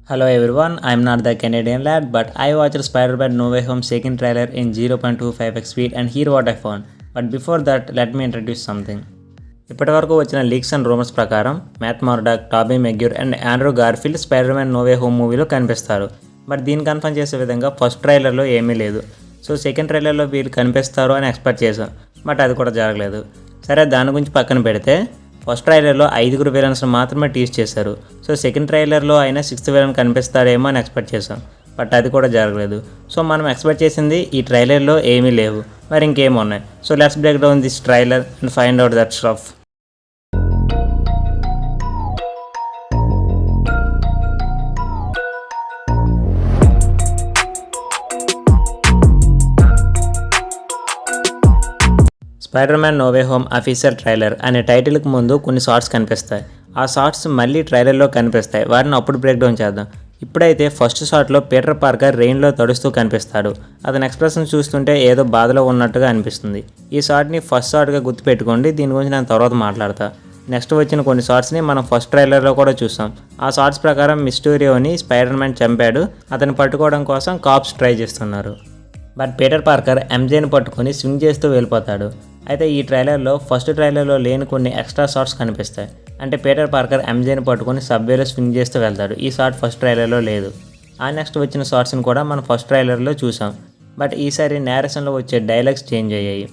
Hello everyone, I am not the Canadian lad, but I watched Spider-Man No Way Home second trailer in 0.25x speed and here what I found. But before that, let me introduce something. ఇప్పటివరకు వచ్చిన leaks and rumours ప్రకారం Matt Murdock, Tobey Maguire and Andrew Garfield Spider Man no way home మూవీలో కనిపిస్తారు. But దీన్ని confirm చేసే విధంగా first ట్రైలర్లో ఏమీ లేదు. సో సెకండ్ ట్రైలర్లో వీళ్ళు కనిపిస్తారు అని ఎక్స్పెక్ట్ చేశాం, బట్ అది కూడా జరగలేదు. సరే, దాని గురించి పక్కన పెడితే ఫస్ట్ ట్రైలర్లో 5 విలన్స్ మాత్రమే టీజ్ చేశారు. సో సెకండ్ ట్రైలర్లో అయినా 6th విలన్ కనిపిస్తారేమో అని ఎక్స్పెక్ట్ చేశాం, బట్ అది కూడా జరగలేదు. సో మనం ఎక్స్పెక్ట్ చేసింది ఈ ట్రైలర్లో ఏమీ లేవు, మరి ఇంకేమి ఉన్నాయి. So let's break down this trailer and find out that stuff. Spider Man no way Home official trailer అనే టైటిల్కి ముందు కొన్ని షార్ట్స్ కనిపిస్తాయి. ఆ షార్ట్స్ మళ్ళీ ట్రైలర్లో కనిపిస్తాయి. వాటిని అప్పుడు బ్రేక్ డౌన్ చేద్దాం. ఇప్పుడైతే ఫస్ట్ షాట్లో పీటర్ పార్కర్ రెయిన్లో తడుస్తూ కనిపిస్తాడు. అతని ఎక్స్ప్రెషన్ చూస్తుంటే ఏదో బాధలో ఉన్నట్టుగా అనిపిస్తుంది. ఈ షాట్ని ఫస్ట్ షాట్గా గుర్తుపెట్టుకోండి. దీని గురించి నేను తర్వాత మాట్లాడతా. నెక్స్ట్ వచ్చిన కొన్ని షార్ట్స్ని మనం ఫస్ట్ ట్రైలర్లో కూడా చూసాం. ఆ షార్ట్స్ ప్రకారం మిస్టీరియోని స్పైడర్-మ్యాన్ చంపాడు. అతన్ని పట్టుకోవడం కోసం కాప్స్ ట్రై చేస్తున్నారు. బట్ పీటర్ పార్కర్ ఎంజేని పట్టుకొని స్వింగ్ చేస్తూ వెళ్ళిపోతాడు. అయితే ఈ ట్రైలర్లో ఫస్ట్ ట్రైలర్లో లేని కొన్ని ఎక్స్ట్రా షార్ట్స్ కనిపిస్తాయి. అంటే పీటర్ పార్కర్ ఎంజేని పట్టుకొని సబ్వేలో స్వింగ్ చేస్తూ వెళ్తాడు. ఈ షార్ట్ ఫస్ట్ ట్రైలర్లో లేదు. ఆ నెక్స్ట్ వచ్చిన షార్ట్స్ని కూడా మనం ఫస్ట్ ట్రైలర్లో చూసాం, బట్ ఈసారి నేరేషన్లో వచ్చే డైలాగ్స్ చేంజ్ అయ్యాయి.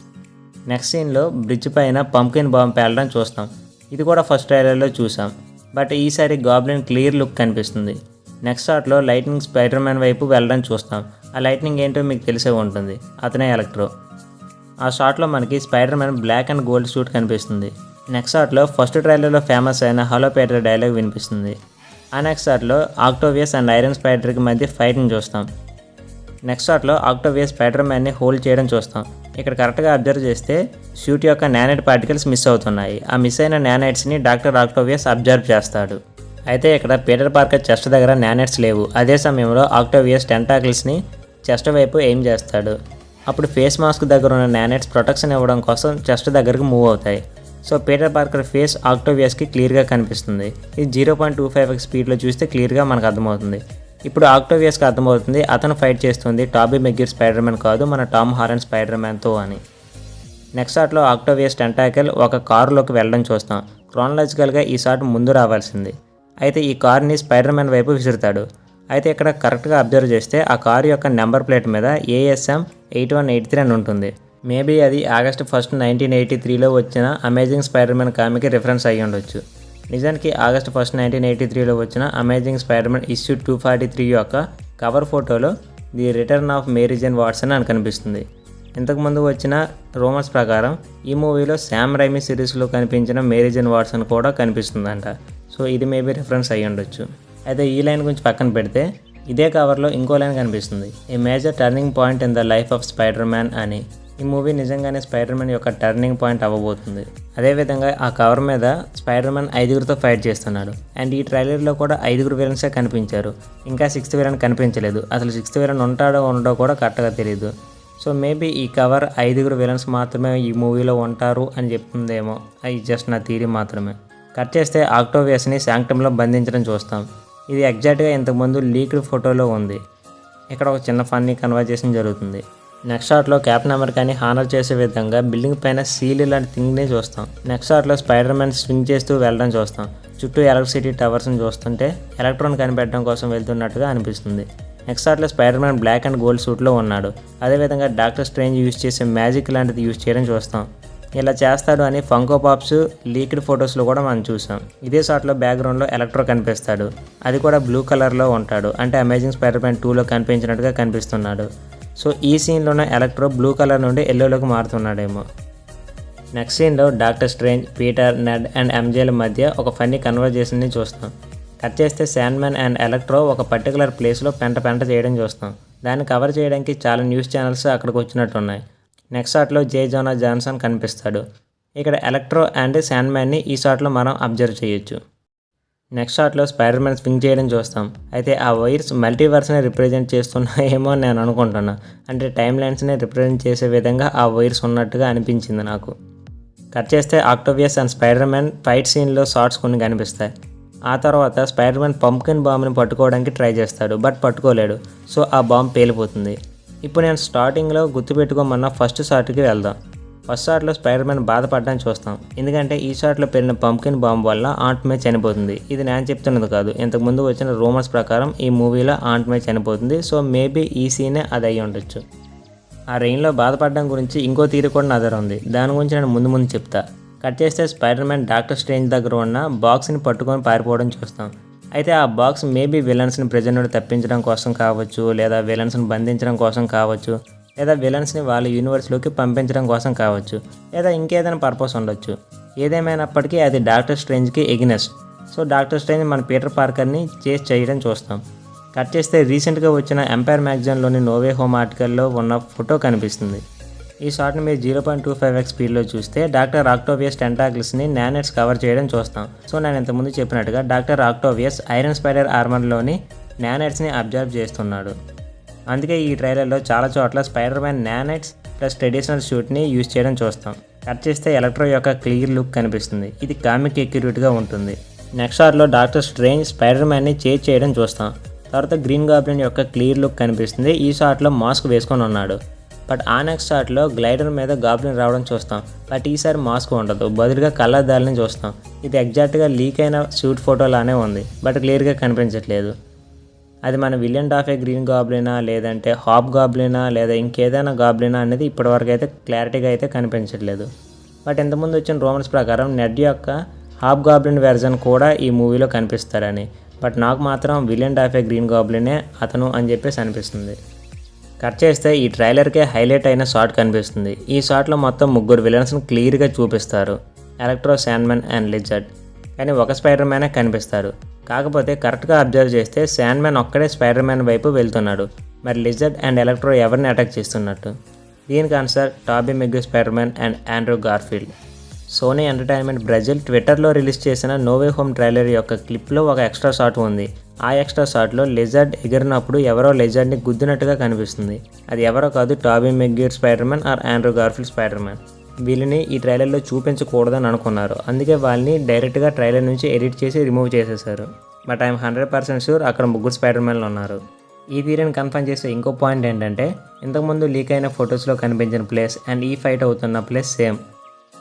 నెక్స్ట్ సీన్లో బ్రిడ్జ్ పైన పంకిన్ బాంబ్ పేలడం చూస్తాం. ఇది కూడా ఫస్ట్ ట్రైలర్లో చూసాం, బట్ ఈసారి గాబ్లిన్ క్లియర్ లుక్ కనిపిస్తుంది. నెక్స్ట్ షాట్లో లైట్నింగ్ స్పైడర్-మ్యాన్ వైపు వెళ్ళడం చూస్తాం. ఆ లైట్నింగ్ ఏంటో మీకు తెలిసే ఉంటుంది, అతనే ఎలక్ట్రో. ఆ షాట్లో మనకి Spider Man black and gold suit కనిపిస్తుంది. నెక్స్ట్ షాట్లో ఫస్ట్ ట్రైలర్లో ఫేమస్ అయిన హలో పీటర్ డైలాగ్ వినిపిస్తుంది. ఆ నెక్స్ట్ షాట్లో ఆక్టోవియస్ అండ్ ఐరన్ స్పైడర్కి మధ్య ఫైట్ని చూస్తాం. నెక్స్ట్ షాట్లో ఆక్టోవియస్ స్పైడర్-మ్యాన్ని హోల్డ్ చేయడం చూస్తాం. ఇక్కడ కరెక్ట్గా అబ్జర్వ్ చేస్తే షూట్ యొక్క నానైట్ పార్టికల్స్ మిస్ అవుతున్నాయి. ఆ మిస్ అయిన నానైట్స్ని డాక్టర్ ఆక్టోవియస్ అబ్జర్వ్ చేస్తాడు. అయితే ఇక్కడ పీటర్ పార్కర్ చెస్ట్ దగ్గర నానైట్స్ లేవు. అదే సమయంలో ఆక్టోవియస్ టెంటాకిల్స్ని చెస్ట్ వైపు ఎయిమ్ చేస్తాడు. అప్పుడు ఫేస్ మాస్క్ దగ్గర ఉన్న నానైట్స్ ప్రొటెక్షన్ ఇవ్వడం కోసం చెస్ట్ దగ్గరకు మూవ్ అవుతాయి. సో పీటర్ పార్కర్ ఫేస్ ఆక్టోవియస్కి క్లియర్గా కనిపిస్తుంది. ఇది 0.25x స్పీడ్లో చూస్తే క్లియర్గా మనకు అర్థమవుతుంది. ఇప్పుడు ఆక్టోవియస్కి అర్థమవుతుంది అతను ఫైట్ చేస్తుంది టాబీ మెగ్యూర్ స్పైడర్-మ్యాన్ కాదు, మన టామ్ హాలండ్ స్పైడర్-మ్యాన్తో అని. నెక్స్ట్ షాట్లో ఆక్టోవియస్ టెంటాకిల్ ఒక కారులోకి వెళ్ళడం చూస్తాం. క్రానలాజికల్గా ఈ షాట్ ముందు రావాల్సింది. అయితే ఈ కార్ని స్పైడర్-మ్యాన్ వైపు విసురుతాడు. అయితే ఇక్కడ కరెక్ట్గా అబ్జర్వ్ చేస్తే ఆ కారు యొక్క నెంబర్ ప్లేట్ మీద ASM 8183 అని ఉంటుంది. మేబీ అది August 1, 1983లో వచ్చిన అమేజింగ్ స్పైడర్-మ్యాన్ కామికి రిఫరెన్స్ అయ్యి ఉండొచ్చు. నిజానికి August 1, 1983లో వచ్చిన అమేజింగ్ స్పైడర్-మ్యాన్ ఇష్యూ 243 యొక్క కవర్ ఫోటోలో the return of Mary Jane Watson అని కనిపిస్తుంది. ఇంతకుముందు వచ్చిన రూమర్స్ ప్రకారం ఈ మూవీలో శామ్ రైమీ సిరీస్లో కనిపించిన మేరీ జేన్ వాట్సన్ కూడా కనిపిస్తుందంట. సో ఇది మేబీ రిఫరెన్స్ అయ్యి ఉండొచ్చు. అయితే ఈ లైన్ గురించి పక్కన పెడితే ఇదే కవర్లో ఇంకో లైన్ కనిపిస్తుంది, a major turning point in the life of Spider Man అని. ఈ మూవీ నిజంగానే స్పైడర్-మ్యాన్ యొక్క టర్నింగ్ పాయింట్ అవ్వబోతుంది. అదేవిధంగా ఆ కవర్ మీద స్పైడర్-మ్యాన్ 5గురితో ఫైట్ చేస్తున్నాడు. అండ్ ఈ ట్రైలర్లో కూడా 5 విలన్సే కనిపించారు. ఇంకా 6th విలన్ కనిపించలేదు. అసలు 6th విలన్ ఉంటాడో ఉండడో కూడా కరెక్ట్గా తెలియదు. సో మేబీ ఈ కవర్ 5 విలన్స్ మాత్రమే ఈ మూవీలో ఉంటారు అని చెప్తుందేమో. అది జస్ట్ నా థియరీ మాత్రమే. కట్ చేస్తే ఆక్టోవియస్ని శాంక్టంలో బంధించడం చూస్తాం. ఇది ఎగ్జాక్ట్గా ఇంతకుముందు లీక్డ్ ఫోటోలో ఉంది. ఇక్కడ ఒక చిన్న ఫన్నీ కన్వర్జేషన్ జరుగుతుంది. నెక్స్ట్ షాట్లో కెప్టెన్ అమెరికాని హానర్ చేసే విధంగా బిల్డింగ్ పైన సీల్ లాంటి థింగ్ని చూస్తాం. నెక్స్ట్ షాట్లో స్పైడర్-మ్యాన్ స్వింగ్ చేస్తూ వెళ్ళడం చూస్తాం. చుట్టూ ఎలక్ట్రిసిటీ టవర్స్ని చూస్తుంటే ఎలక్ట్రాన్ కనిపెట్టడం కోసం వెళ్తున్నట్టుగా అనిపిస్తుంది. నెక్స్ట్ షాట్లో స్పైడర్-మ్యాన్ బ్లాక్ అండ్ గోల్డ్ సూట్లో ఉన్నాడు. అదేవిధంగా డాక్టర్ స్ట్రేంజ్ యూజ్ చేసే మ్యాజిక్ లాంటిది యూజ్ చేయడం చూస్తాం. ఇలా చేస్తాడు అని ఫంకో పాప్స్ లీక్డ్ ఫొటోస్లో కూడా మనం చూసాం. ఇదే షాట్లో బ్యాక్గ్రౌండ్లో ఎలక్ట్రో కనిపిస్తాడు. అది కూడా బ్లూ కలర్లో ఉంటాడు. అంటే అమేజింగ్ స్పైడర్-మ్యాన్ 2లో కనిపించినట్టుగా కనిపిస్తున్నాడు. సో ఈ సీన్లోనే ఎలక్ట్రో బ్లూ కలర్ నుండి ఎల్లోలోకి మారుతున్నాడేమో. నెక్స్ట్ సీన్లో Doctor Strange, Peter, Ned and ఎంజేల మధ్య ఒక ఫన్నీ కన్వర్జేషన్ని చూస్తాం. కట్ చేస్తే శాండ్మ్యాన్ అండ్ ఎలక్ట్రో ఒక పర్టికులర్ ప్లేస్లో పెంట చేయడం చూస్తాం. దాన్ని కవర్ చేయడానికి చాలా న్యూస్ ఛానల్స్ అక్కడికి వచ్చినట్టున్నాయి. నెక్స్ట్ షాట్లో జే జోనా జాన్సన్ కనిపిస్తాడు. ఇక్కడ ఎలక్ట్రో అండ్ శాండ్మ్యాన్ని ఈ షాట్లో మనం అబ్జర్వ్ చేయొచ్చు. నెక్స్ట్ షాట్లో స్పైడర్-మ్యాన్ స్వింగ్ చేయడం చూస్తాం. అయితే ఆ వైర్స్ మల్టీవర్స్ని రిప్రజెంట్ చేస్తున్నాయేమో అని నేను అనుకుంటున్నా. అంటే టైమ్ లైన్స్ని రిప్రజెంట్ చేసే విధంగా ఆ వైర్స్ ఉన్నట్టుగా అనిపించింది నాకు. కట్ చేస్తే ఆక్టోవియస్ అండ్ స్పైడర్-మ్యాన్ ఫైట్ సీన్లో షార్ట్స్ కొన్ని కనిపిస్తాయి. ఆ తర్వాత స్పైడర్ మ్యాన్ పంప్కిన్ బాంబ్ని పట్టుకోవడానికి ట్రై చేస్తాడు, బట్ పట్టుకోలేడు. సో ఆ బాంబ్ పేలిపోతుంది. ఇప్పుడు నేను స్టార్టింగ్లో గుర్తుపెట్టుకోమన్న ఫస్ట్ షాట్కి వెళ్దాం. ఫస్ట్ షాట్లో స్పైడర్ మ్యాన్ బాధపడడానికి చూస్తాం, ఎందుకంటే ఈ షాట్లో పెరిగిన పంప్కిన్ బాంబ్ వల్ల ఆంట్ మే చనిపోతుంది. ఇది నేను చెప్తున్నది కాదు, ఇంతకుముందు వచ్చిన రూమర్స్ ప్రకారం ఈ మూవీలో ఆంట్ మే చనిపోతుంది. సో మేబీ ఈ సీనే అది అయ్యి ఉండొచ్చు. ఆ రెయిన్లో బాధపడడం గురించి ఇంకో తీరు కూడా నా దగ్గర ఉంది, దాని గురించి నేను ముందు ముందు చెప్తా. కట్ చేస్తే స్పైడర్ మ్యాన్ డాక్టర్ స్ట్రేంజ్ దగ్గర ఉన్న బాక్స్ని పట్టుకొని పారిపోవడం చూస్తాం. అయితే ఆ బాక్స్ మేబీ విలన్స్ని ప్రెజర్ నుండి తప్పించడం కోసం కావచ్చు, లేదా విలన్స్ని బంధించడం కోసం కావచ్చు, లేదా విలన్స్ని వాళ్ళ యూనివర్స్లోకి పంపించడం కోసం కావచ్చు, లేదా ఇంకేదైనా పర్పస్ ఉండొచ్చు. ఏదేమైనప్పటికీ అది డాక్టర్ స్ట్రేంజ్కి ఎగినెస్ట్. సో డాక్టర్ స్ట్రేంజ్ మన పీటర్ పార్కర్ని చేసి చేయడం చూస్తాం. కట్ చేస్తే రీసెంట్గా వచ్చిన ఎంపైర్ మ్యాగజైన్లోని నోవే హోమ్ ఆర్టికల్లో ఉన్న ఫోటో కనిపిస్తుంది. ఈ షాట్ని మీరు 0.25x స్పీడ్లో చూస్తే డాక్టర్ ఆక్టోవియస్ టెంటాకిల్స్ని నానెట్స్ కవర్ చేయడం చూస్తాం. సో నేను ఇంతకుముందు చెప్పినట్టుగా డాక్టర్ ఆక్టోవియస్ ఐరన్ స్పైడర్ ఆర్మర్లోని నానెట్స్ని అబ్జర్వ్ చేస్తున్నాడు. అందుకే ఈ ట్రైలర్లో చాలా చోట్ల Spider Man nanites plus traditional షూట్ని యూజ్ చేయడం చూస్తాం. కట్ చేస్తే ఎలక్ట్రో యొక్క క్లియర్ లుక్ కనిపిస్తుంది. ఇది కామిక్ ఎక్యురేట్గా ఉంటుంది. నెక్స్ట్ షాట్లో డాక్టర్ స్ట్రేంజ్ స్పైడర్ మ్యాన్ని చేజ్ చేయడం చూస్తాం. తర్వాత గ్రీన్ గాబ్లిన్ యొక్క క్లియర్ లుక్ కనిపిస్తుంది. ఈ షాట్లో మాస్క్ వేసుకొని ఉన్నాడు. బట్ ఆ నెక్స్ట్ షాట్లో గ్లైడర్ మీద గాబ్లిన్ రావడం చూస్తాం. బట్ ఈసారి మాస్క్ ఉండదు, బదులుగా కళ్ళద్దాలని చూస్తాం. ఇది ఎగ్జాక్ట్గా లీక్ అయిన షూట్ ఫోటోలానే ఉంది, బట్ క్లియర్గా కనిపించట్లేదు. అది మన విలియన్ డాఫే గ్రీన్ గాబ్లినా, లేదంటే హాబ్ గాబ్లినా, లేదా ఇంకేదైనా గాబ్లినా అనేది ఇప్పటివరకు అయితే క్లారిటీగా అయితే కనిపించట్లేదు. బట్ ఇంతకుముందు వచ్చిన రూమర్స్ ప్రకారం నెడ్ యొక్క హాబ్ గాబ్లిన్ వెర్జన్ కూడా ఈ మూవీలో కనిపిస్తారని. బట్ నాకు మాత్రం విలియన్ డాఫే గ్రీన్ గాబ్లినే అతను అని చెప్పేసి అనిపిస్తుంది. కట్ చేస్తే ఈ ట్రైలర్కే హైలైట్ అయిన షాట్ కనిపిస్తుంది. ఈ షాట్లో మొత్తం 3 విలన్స్ని క్లియర్గా చూపిస్తారు, ఎలక్ట్రో, శాండ్మ్యాన్ అండ్ లిజర్డ్. కానీ ఒక స్పైడర్ మ్యానే కనిపిస్తారు. కాకపోతే కరెక్ట్గా అబ్జర్వ్ చేస్తే శాండ్మ్యాన్ ఒక్కడే స్పైడర్ మ్యాన్ వైపు వెళ్తున్నాడు. మరి లిజర్డ్ అండ్ ఎలక్ట్రో ఎవరిని అటాక్ చేస్తున్నట్టు? దీనికి answer Tobey Maguire Spider Man and Andrew Garfield. Sony Entertainment Brazil ట్విట్టర్లో రిలీజ్ చేసిన నోవే హోమ్ ట్రైలర్ యొక్క క్లిప్లో ఒక ఎక్స్ట్రా షాట్ ఉంది. ఆ ఎక్స్ట్రా షాట్లో లెజర్డ్ ఎగిరినప్పుడు ఎవరో లెజర్డ్ని గుద్దినట్టుగా కనిపిస్తుంది. అది ఎవరో కాదు, Tobey Maguire Spider Man or Andrew Garfield Spider Man. వీళ్ళని ఈ ట్రైలర్లో చూపించకూడదని అనుకున్నారు, అందుకే వాళ్ళని డైరెక్ట్గా ట్రైలర్ నుంచి ఎడిట్ చేసి రిమూవ్ చేసేసారు. బట్ ఐఎమ్ 100% షూర్ అక్కడ 3 స్పైడర్ మ్యాన్లు ఉన్నారు. ఈ థియరీని కన్ఫర్మ్ చేసే ఇంకో పాయింట్ ఏంటంటే, ఇంతకుముందు లీక్ అయిన ఫొటోస్లో కనిపించిన ప్లేస్ అండ్ ఈ ఫైట్ అవుతున్న ప్లేస్ సేమ్.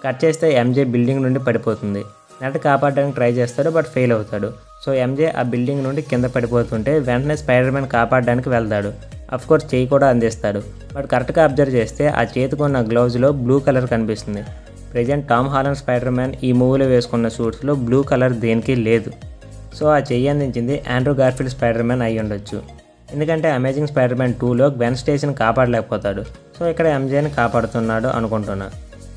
కట్ చేస్తే ఎంజే బిల్డింగ్ నుండి పడిపోతుంది. నెట్ కాపాడడానికి ట్రై చేస్తాడు, బట్ ఫెయిల్ అవుతాడు. సో ఎంజే ఆ బిల్డింగ్ నుండి కింద పడిపోతుంటే వెంటనే స్పైడర్ మ్యాన్ కాపాడడానికి వెళ్తాడు. అఫ్కోర్స్ చేయి కూడా అందిస్తాడు. బట్ కరెక్ట్గా అబ్జర్వ్ చేస్తే ఆ చేతికున్న గ్లౌజ్లో బ్లూ కలర్ కనిపిస్తుంది. Present Tom Holland Spider Man ఈ మూవీలో వేసుకున్న షూట్స్లో బ్లూ కలర్ దేనికి లేదు. సో ఆ చెయ్యి అందించింది ఆండ్రూ గార్ఫీల్డ్ స్పైడర్ మ్యాన్ అయి ఉండొచ్చు. ఎందుకంటే అమేజింగ్ స్పైడర్ మ్యాన్ 2లో గ్వెన్ స్టేసీని కాపాడలేకపోతాడు. సో ఇక్కడ ఎంజేని కాపాడుతున్నాడు అనుకుంటున్నా.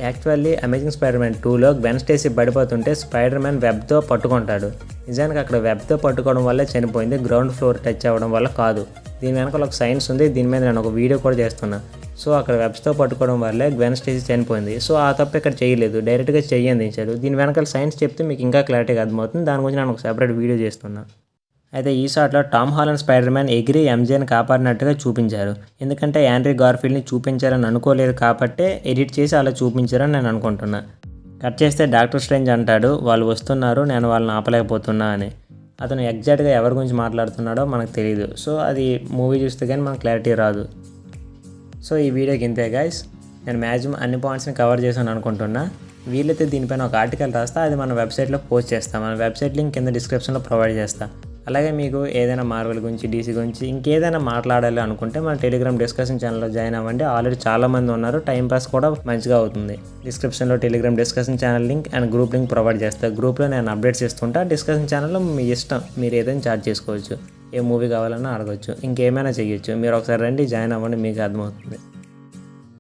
యాక్చువల్లీ అమేజింగ్ స్పైడర్ మ్యాన్ 2లో గ్వెన్ స్టేసీ పడిపోతుంటే స్పైడర్ మ్యాన్ వెబ్తో పట్టుకుంటాడు. నిజానికి అక్కడ వెబ్తో పట్టుకోవడం వల్లే చనిపోయింది, గ్రౌండ్ ఫ్లోర్ టచ్ అవ్వడం వల్ల కాదు. దీని వెనకాల ఒక సైన్స్ ఉంది, దీని మీద నేను ఒక వీడియో కూడా చేస్తున్నా. సో అక్కడ వెబ్స్తో పట్టుకోవడం వల్లే గ్వెన్ స్టేసీ చనిపోయింది. సో ఆ తప్పు ఇక్కడ చేయలేదు, డైరెక్ట్గా చెయ్యి అందించాడు. దీని వెనకాల సైన్స్ చెప్తే మీకు ఇంకా క్లారిటీగా అర్థమవుతుంది. దాని గురించి నేను ఒక సెపరేట్ వీడియో చేస్తున్నా. అయితే ఈ షాట్లో టామ్ హాలండ్ స్పైడర్ మ్యాన్ ఎగిరి ఎంజేని కాపాడినట్టుగా చూపించారు. ఎందుకంటే ఆండ్రూ గార్ఫీల్డ్ని చూపించారని అనుకోలేదు కాబట్టే ఎడిట్ చేసి అలా చూపించారని నేను అనుకుంటున్నా. కట్ చేస్తే డాక్టర్ స్ట్రేంజ్ అంటాడు, వాళ్ళు వస్తున్నారు, నేను వాళ్ళని ఆపలేకపోతున్నా అని. అతను ఎగ్జాక్ట్గా ఎవరి గురించి మాట్లాడుతున్నాడో మనకు తెలియదు. సో అది మూవీ చూస్తే కానీ మనకు క్లారిటీ రాదు. సో ఈ వీడియోకి ఇంతే గైస్. నేను మ్యాక్సిమం అన్ని పాయింట్స్ని కవర్ చేశాను అనుకుంటున్నా. వీలైతే దీనిపైన ఒక ఆర్టికల్ రాస్తా, అది మన వెబ్సైట్లో పోస్ట్ చేస్తాను. మన వెబ్సైట్ లింక్ కింద డిస్క్రిప్షన్లో ప్రొవైడ్ చేస్తా. అలాగే మీకు ఏదైనా మార్వెల్ గురించి, డీసీ గురించి ఇంకేదైనా మాట్లాడాలి అనుకుంటే మన టెలిగ్రామ్ డిస్కషన్ ఛానల్లో జాయిన్ అవ్వండి. ఆల్రెడీ చాలామంది ఉన్నారు, టైంపాస్ కూడా మంచిగా అవుతుంది. డిస్క్రిప్షన్లో Telegram discussion channel link and group link provide చేస్తాను. గ్రూప్లో నేను అప్డేట్స్ ఇస్తుంటా. డిస్కషన్ ఛానల్లో మీ ఇష్టం, మీరు ఏదైనా చాట్ చేసుకోవచ్చు, ఏ మూవీ కావాలన్నా అడగవచ్చు, ఇంకేమైనా చేయొచ్చు. మీరు ఒకసారి రండి, జాయిన్ అవ్వండి, మీకు అర్థమవుతుంది.